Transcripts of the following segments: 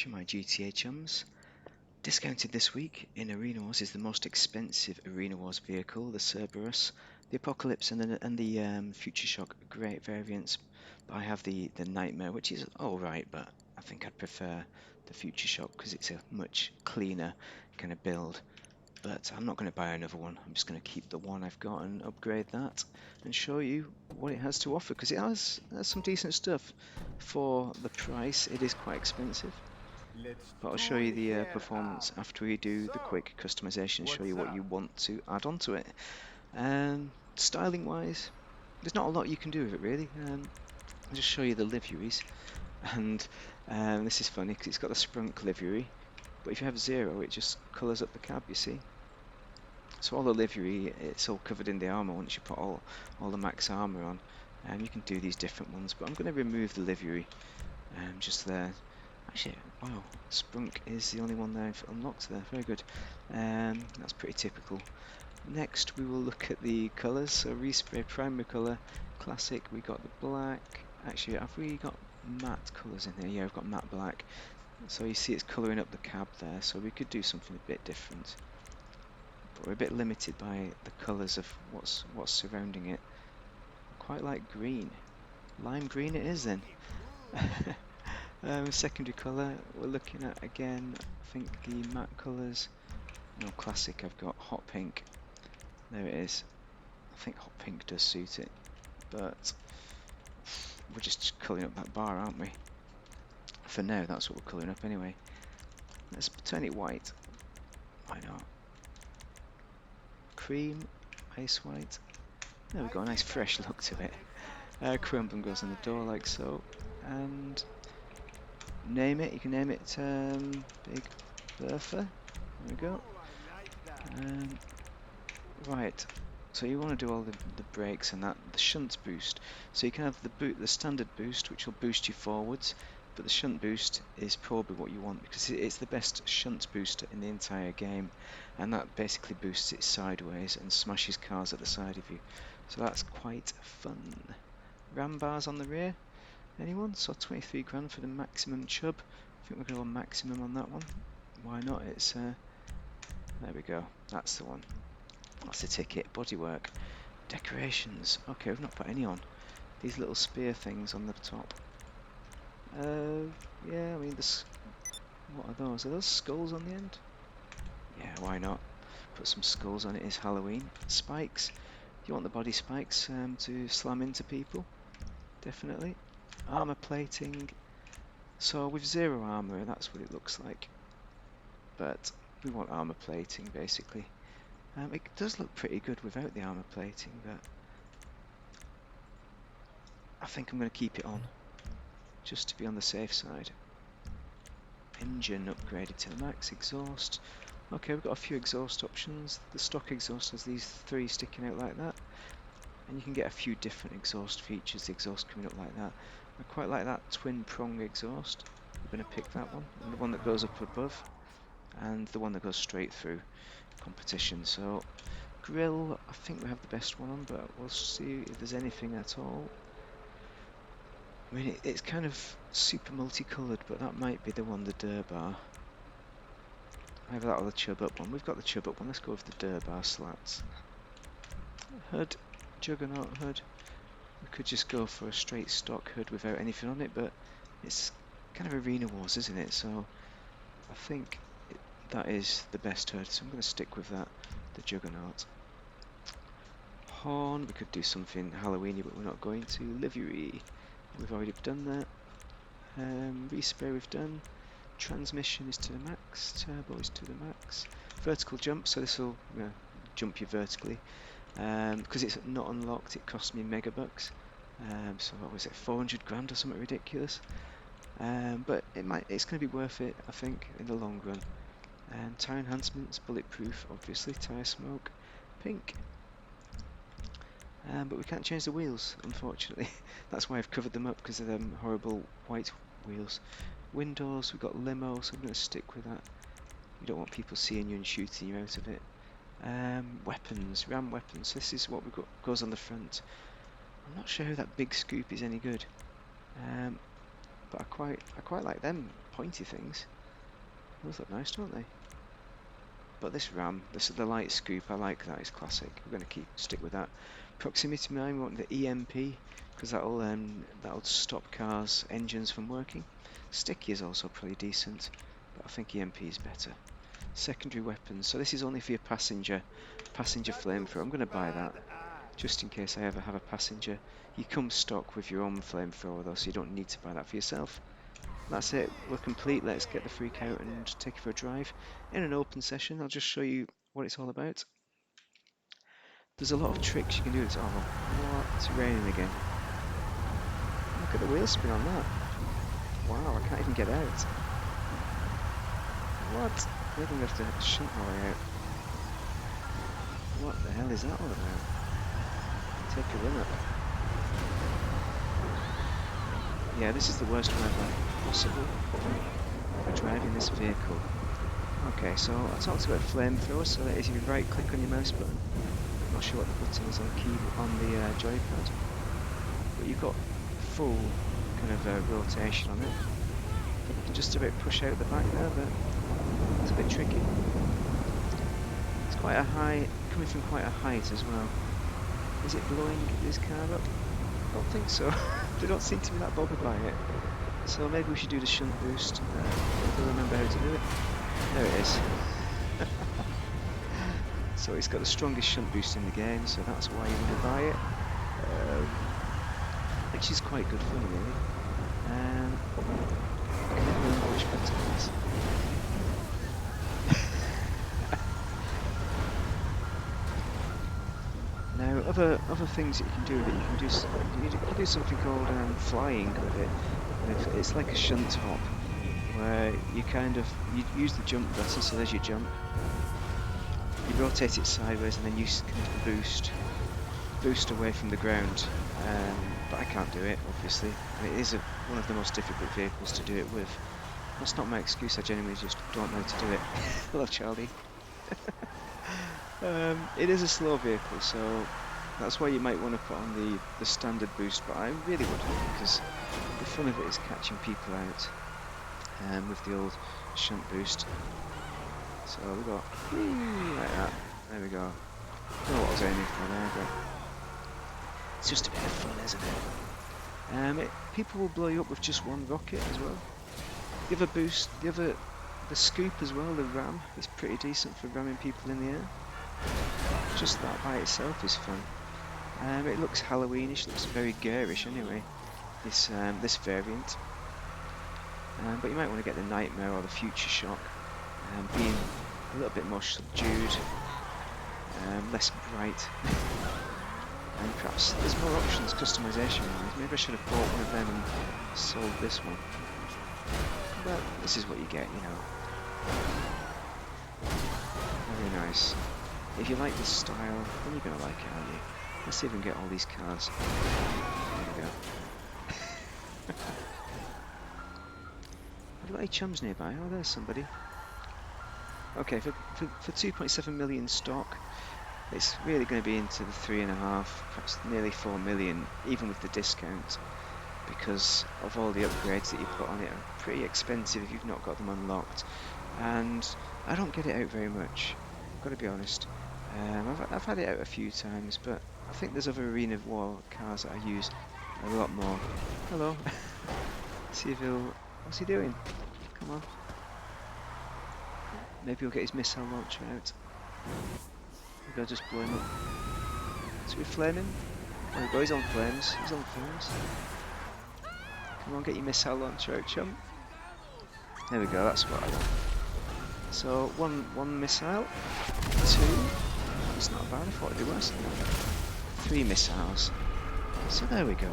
Action, my GTA chums. Discounted this week in Arena Wars is the most expensive Arena Wars vehicle, the Cerberus. The Apocalypse and the Future Shock are great variants, but I have the Nightmare, which is alright, but I think I'd prefer the Future Shock because it's a much cleaner kind of build. But I'm not going to buy another one. I'm just going to keep the one I've got and upgrade that and show you what it has to offer, because it has some decent stuff for the price. It is quite expensive. But I'll show you the performance after we do the quick customization, show you what you want to add onto it. Styling wise, there's not a lot you can do with it really. I'll just show you the liveries, and this is funny because it's got a sprunk livery, but if you have 0 it just colours up the cab, you see. So all the livery, it's all covered in the armour once you put all the max armour on, and you can do these different ones, but I'm going to remove the livery just there. Actually, wow, Sprunk is the only one that I've unlocked there. Very good. That's pretty typical. Next, we will look at the colours. So, respray primary colour, classic. We got the black. Actually, have we got matte colours in here? Yeah, we've got matte black. So you see, it's colouring up the cab there. So we could do something a bit different, but we're a bit limited by the colours of what's surrounding it. I quite like green. Lime green it is then. Secondary colour, we're looking at again, I think the matte colours. No, classic, I've got hot pink. There it is. I think hot pink does suit it, but we're just colouring up that bar, aren't we? For now, that's what we're colouring up anyway. Let's turn it white. Why not? Cream, ice white. There we go, a nice fresh look to it. Chrome goes on the door like so, and name it. You can name it Big Bertha. There we go. Right. So you want to do all the brakes and that, the shunt boost. So you can have the standard boost, which will boost you forwards, but the shunt boost is probably what you want because it's the best shunt booster in the entire game, and that basically boosts it sideways and smashes cars at the side of you. So that's quite fun. Ram bars on the rear. Anyone? So 23 grand for the maximum chub. I think we're going to go maximum on that one. Why not? It's there we go. That's the one. That's the ticket. Bodywork. Decorations. Okay, we've not put any on. These little spear things on the top. Yeah, I mean, what are those? Are those skulls on the end? Yeah, why not? Put some skulls on it. It's Halloween. Spikes. You want the body spikes to slam into people? Definitely. Armor plating. So with 0 armor, that's what it looks like. But we want armor plating, basically. It does look pretty good without the armor plating, but I think I'm going to keep it on, just to be on the safe side. Engine upgraded to the max. Exhaust. Okay, we've got a few exhaust options. The stock exhaust has these 3 sticking out like that, and you can get a few different exhaust features. The exhaust coming up like that. I quite like that twin prong exhaust. I'm going to pick that one, and the one that goes up above, and the one that goes straight through. Competition. So grill, I think we have the best one on, but we'll see if there's anything at all. I mean, it's kind of super multicoloured, but that might be the one, the Durbar. Either that or the Chub Up one. We've got the Chub Up one. Let's go with the Durbar slats. Hood, Juggernaut hood. We could just go for a straight stock hood without anything on it, but it's kind of Arena Wars, isn't it? So I think that is the best hood, so I'm going to stick with that, the Juggernaut. Horn, we could do something Halloweeny, but we're not going to. Livery, we've already done that. Respray we've done. Transmission is to the max. Turbo is to the max. Vertical jump, so this will jump you vertically. Because it's not unlocked, it cost me megabucks. So what was it, 400 grand or something ridiculous? But it's going to be worth it, I think, in the long run. And tyre enhancements, bulletproof, obviously, tyre smoke, pink. But we can't change the wheels, unfortunately. That's why I've covered them up, because of them horrible white wheels. Windows, we've got limo, so I'm going to stick with that. You don't want people seeing you and shooting you out of it. Weapons, ram weapons, this is what goes on the front. I'm not sure how that big scoop is any good. But I quite like them pointy things. Those look nice, don't they? But this ram, the light scoop, I like that. It's classic. We're going to stick with that. Proximity mine, we want the EMP because that'll stop cars' engines from working. Sticky is also pretty decent, but I think EMP is better. Secondary weapons. So this is only for your passenger flamethrower. I'm going to buy that just in case I ever have a passenger. You come stock with your own flamethrower though, so you don't need to buy that for yourself. That's it, we're complete. Let's get the freak out and take it for a drive. In an open session, I'll just show you what it's all about. There's a lot of tricks you can do. Oh, what? It's raining again. Look at the wheel spin on that. Wow, I can't even get out. What? Maybe I'm going to have to shunt my way out. What the hell is that all about? Take a run up. Yeah, this is the worst weather possible for driving this vehicle. Okay, so I talked about flamethrower, so that is if you right click on your mouse button. I'm not sure what the button is on the joypad, but you've got full kind of rotation on it. You can just about push out the back there, but it's a bit tricky. It's quite a high, coming from quite a height as well. Is it blowing this car up? I don't think so. They don't seem to be that bothered by it. So maybe we should do the shunt boost. If I remember how to do it. There it is. So it's got the strongest shunt boost in the game, so that's why you want to buy it. Which is quite good fun, really. I can never remember which button it is. Now, other things that you can do with it, you can do something called flying with it. It's like a shunt hop, where you use the jump button, so there's your jump. You rotate it sideways, and then you kind of boost away from the ground. But I can't do it, obviously. And it is one of the most difficult vehicles to do it with. That's not my excuse. I genuinely just don't know how to do it. Hello, Charlie. It is a slow vehicle, so that's why you might want to put on the standard boost, but I really wouldn't, because the fun of it is catching people out with the old shunt boost. So we got like that. There we go. I don't know what I was aiming for there, but it's just a bit of fun, isn't it? People will blow you up with just one rocket as well. The other boost, the scoop as well, the ram, is pretty decent for ramming people in the air. Just that by itself is fun. It looks Halloweenish, looks very garish anyway, this variant. But you might want to get the Nightmare or the Future Shock, being a little bit more subdued, less bright. And perhaps there's more options customization wise. Maybe I should have bought one of them and sold this one. But this is what you get, you know. Very nice. If you like this style, then you're going to like it, aren't you? Let's see if we can get all these cars. There we go. Have you got any chums nearby? Oh, there's somebody. Okay, for 2.7 million stock, it's really going to be into the 3.5, perhaps nearly 4 million, even with the discount, because of all the upgrades that you put on it are pretty expensive if you've not got them unlocked. And I don't get it out very much, I've got to be honest. I've had it out a few times, but I think there's other Arena of War cars that I use a lot more. Hello. See if what's he doing? Come on. Maybe he'll get his missile launcher out. Maybe I'll just blow him up. Is we flaming? Oh, go, he's on flames. He's on flames. Come on, get your missile launcher out, chum. There we go, that's what I want. So, one missile. 2. It's not bad, I thought it'd be worse than that. 3 missiles. So there we go.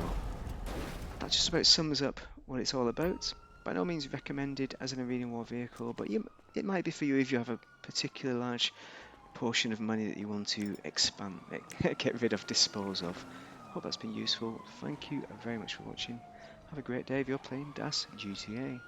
That just about sums up what it's all about. By no means recommended as an Arena War vehicle, but it might be for you if you have a particularly large portion of money that you want to expand, get rid of, dispose of. Hope that's been useful. Thank you very much for watching. Have a great day if you're playing Das GTA.